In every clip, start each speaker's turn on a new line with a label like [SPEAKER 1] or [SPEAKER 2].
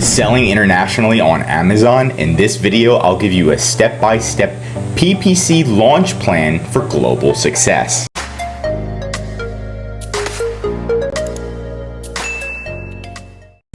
[SPEAKER 1] Selling internationally on Amazon. In this video, I'll give you a step-by-step PPC launch plan for global success.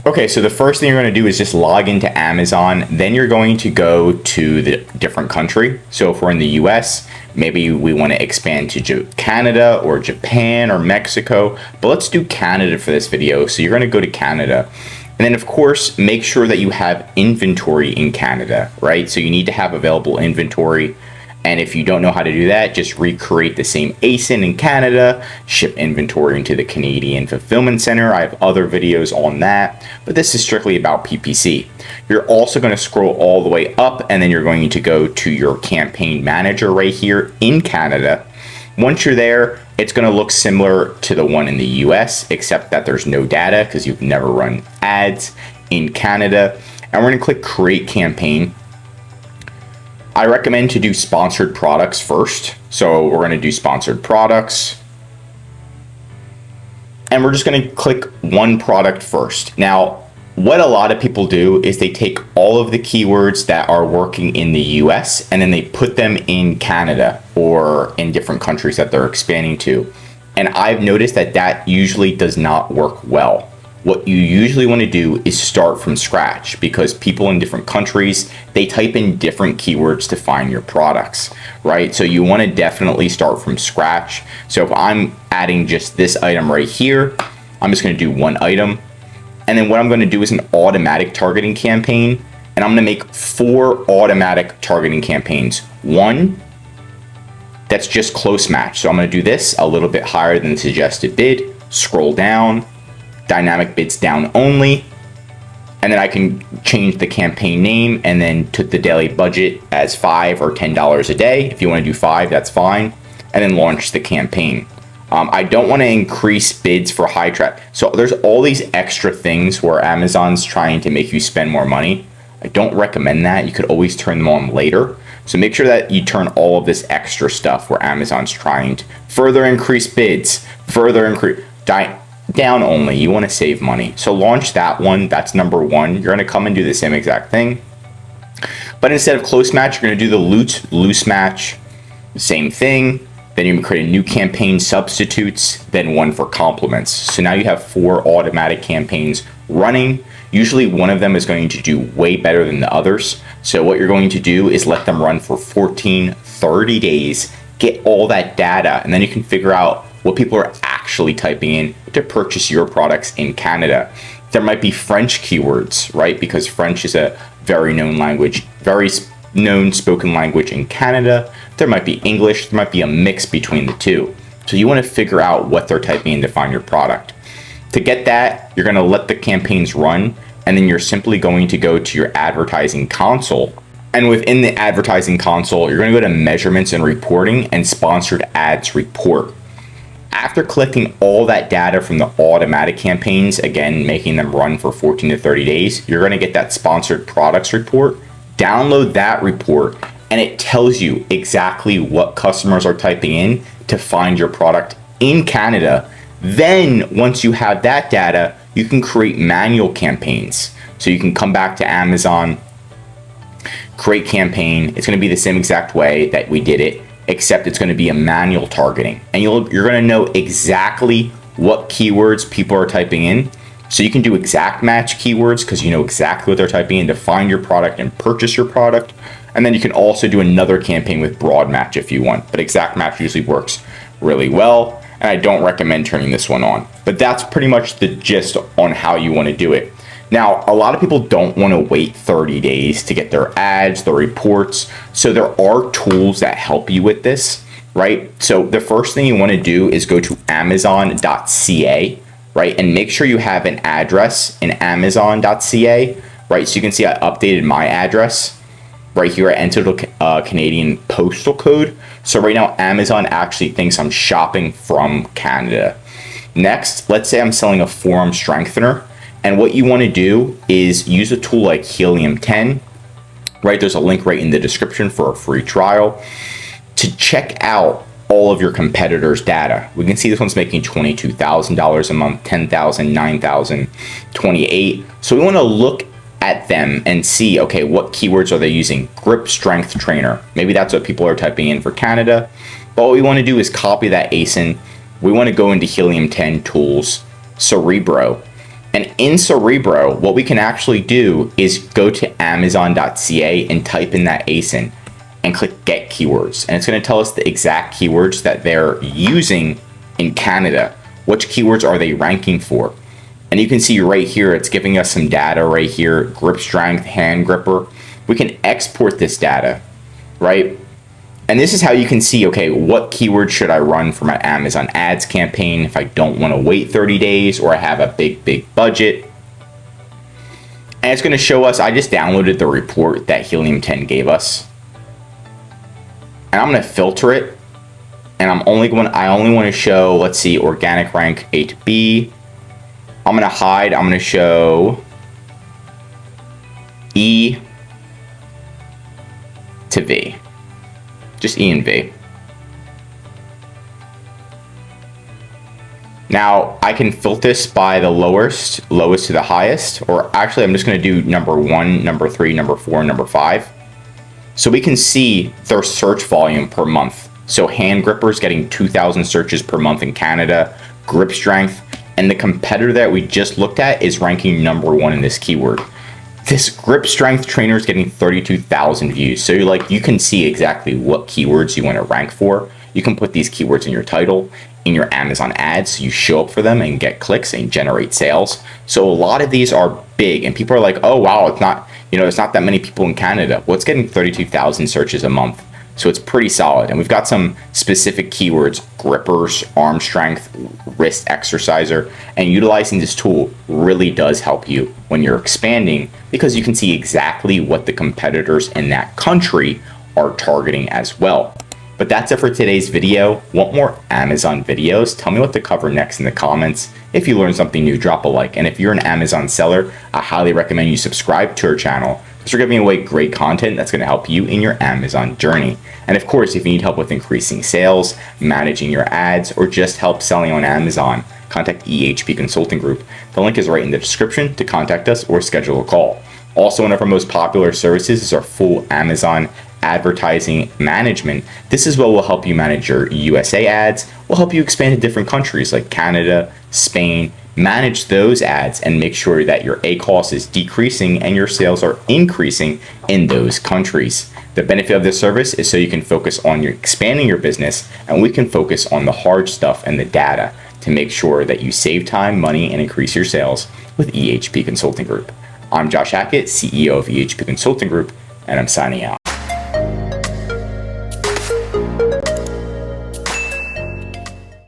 [SPEAKER 1] Okay, so the first thing you're going to do is just log into Amazon. Then you're going to go to the different country. So if we're in the US, maybe we want to expand to Canada or Japan or Mexico, but let's do Canada for this video. So you're going to go to Canada. And then of course, make sure that you have inventory in Canada, right? So you need to have available inventory. And if you don't know how to do that, just recreate the same ASIN in Canada, ship inventory into the Canadian fulfillment center. I have other videos on that, but this is strictly about PPC. You're also going to scroll all the way up, and then you're going to go to your campaign manager right here in Canada. Once you're there, it's going to look similar to the one in the US, except that there's no data because you've never run ads in Canada. And we're going to click Create Campaign. I recommend to do sponsored products first. So we're going to do sponsored products. And we're just going to click one product first. Now, what a lot of people do is they take all of the keywords that are working in the US and then they put them in Canada or in different countries that they're expanding to. And I've noticed that that usually does not work well. What you usually want to do is start from scratch because people in different countries, they type in different keywords to find your products, right? So you want to definitely start from scratch. So if I'm adding just this item right here, I'm just going to do one item. And then what I'm going to do is an automatic targeting campaign. And I'm going to make 4 automatic targeting campaigns. One that's just close match. So I'm going to do this a little bit higher than the suggested bid, scroll down, dynamic bids down only, and then I can change the campaign name and then put the daily budget as $5 or $10 a day. If you want to do 5, that's fine, and then launch the campaign. I don't want to increase bids for high traffic. So there's all these extra things where Amazon's trying to make you spend more money. I don't recommend that. You could always turn them on later. So make sure that you turn all of this extra stuff where Amazon's trying to further increase bids, further increase down only. You want to save money. So launch that one. That's number 1. You're going to come and do the same exact thing. But instead of close match, you're going to do the loose match. Same thing. Then you can create a new campaign substitutes, then one for compliments. So now you have 4 automatic campaigns running. Usually one of them is going to do way better than the others. So what you're going to do is let them run for 14, 30 days, get all that data, and then you can figure out what people are actually typing in to purchase your products in Canada. There might be French keywords, right? Because French is a very known language, very known spoken language in Canada. There might be English, there might be a mix between the two. So you want to figure out what they're typing in to find your product. To get that, you're going to let the campaigns run, and then you're simply going to go to your advertising console. And within the advertising console, you're going to go to measurements and reporting and sponsored ads report. After collecting all that data from the automatic campaigns, again, making them run for 14 to 30 days, you're going to get that sponsored products report. Download that report, and it tells you exactly what customers are typing in to find your product in Canada. Then, once you have that data, you can create manual campaigns. So you can come back to Amazon, create campaign. It's going to be the same exact way that we did it, except it's going to be a manual targeting. And you're going to know exactly what keywords people are typing in. So you can do exact match keywords because you know exactly what they're typing in to find your product and purchase your product. And then you can also do another campaign with broad match if you want. But exact match usually works really well. And I don't recommend turning this one on. But that's pretty much the gist on how you want to do it. Now, a lot of people don't want to wait 30 days to get their ads, their reports. So there are tools that help you with this, right? So the first thing you want to do is go to amazon.ca, right? And make sure you have an address in amazon.ca, right? So you can see I updated my address. Right here, I entered a Canadian postal code. So right now, Amazon actually thinks I'm shopping from Canada. Next, let's say I'm selling a forum strengthener. And what you want to do is use a tool like Helium 10, right? There's a link right in the description for a free trial to check out all of your competitors' data. We can see this one's making $22,000 a month, $10,000, $9,000, $28,000. So we want to look at them and see, okay, what keywords are they using? Grip strength trainer. Maybe that's what people are typing in for Canada. But what we want to do is copy that ASIN. We want to go into Helium 10 tools, Cerebro. And in Cerebro, what we can actually do is go to amazon.ca and type in that ASIN and click get keywords. And it's going to tell us the exact keywords that they're using in Canada. Which keywords are they ranking for? And you can see right here, it's giving us some data right here, grip strength, hand gripper. We can export this data, right? And this is how you can see, okay, what keyword should I run for my Amazon ads campaign if I don't want to wait 30 days or I have a big budget. And it's going to show us, I just downloaded the report that Helium 10 gave us. And I'm going to filter it. And I only want to show, let's see, organic rank 8B. I'm going to hide, I'm going to show E to V. Just E and V. Now I can filter this by the lowest to the highest, or actually I'm just going to do number 1, number 3, number 4, and number 5. So we can see their search volume per month. So hand grippers getting 2,000 searches per month in Canada, grip strength, and the competitor that we just looked at is ranking number 1 in this keyword. This grip strength trainer is getting 32,000 views. So you can see exactly what keywords you want to rank for. You can put these keywords in your title, in your Amazon ads, so you show up for them and get clicks and generate sales. So a lot of these are big, and people are like, oh wow, it's not, there's not that many people in Canada. Well, it's getting 32,000 searches a month. So it's pretty solid. And we've got some specific keywords, grippers, arm strength, wrist exerciser, and utilizing this tool really does help you when you're expanding because you can see exactly what the competitors in that country are targeting as well. But that's it for today's video. Want more Amazon videos? Tell me what to cover next in the comments. If you learned something new, drop a like. And if you're an Amazon seller, I highly recommend you subscribe to our channel because we're giving away great content that's going to help you in your Amazon journey. And of course, if you need help with increasing sales, managing your ads, or just help selling on Amazon, contact EHP Consulting Group. The link is right in the description to contact us or schedule a call. Also, one of our most popular services is our full Amazon advertising management. This is what will help you manage your USA ads, will help you expand to different countries like Canada, Spain, manage those ads and make sure that your ACoS is decreasing and your sales are increasing in those countries. The benefit of this service is so you can focus on expanding your business, and we can focus on the hard stuff and the data to make sure that you save time, money, and increase your sales with EHP Consulting Group. I'm Josh Hackett, CEO of EHP Consulting Group, and I'm signing out.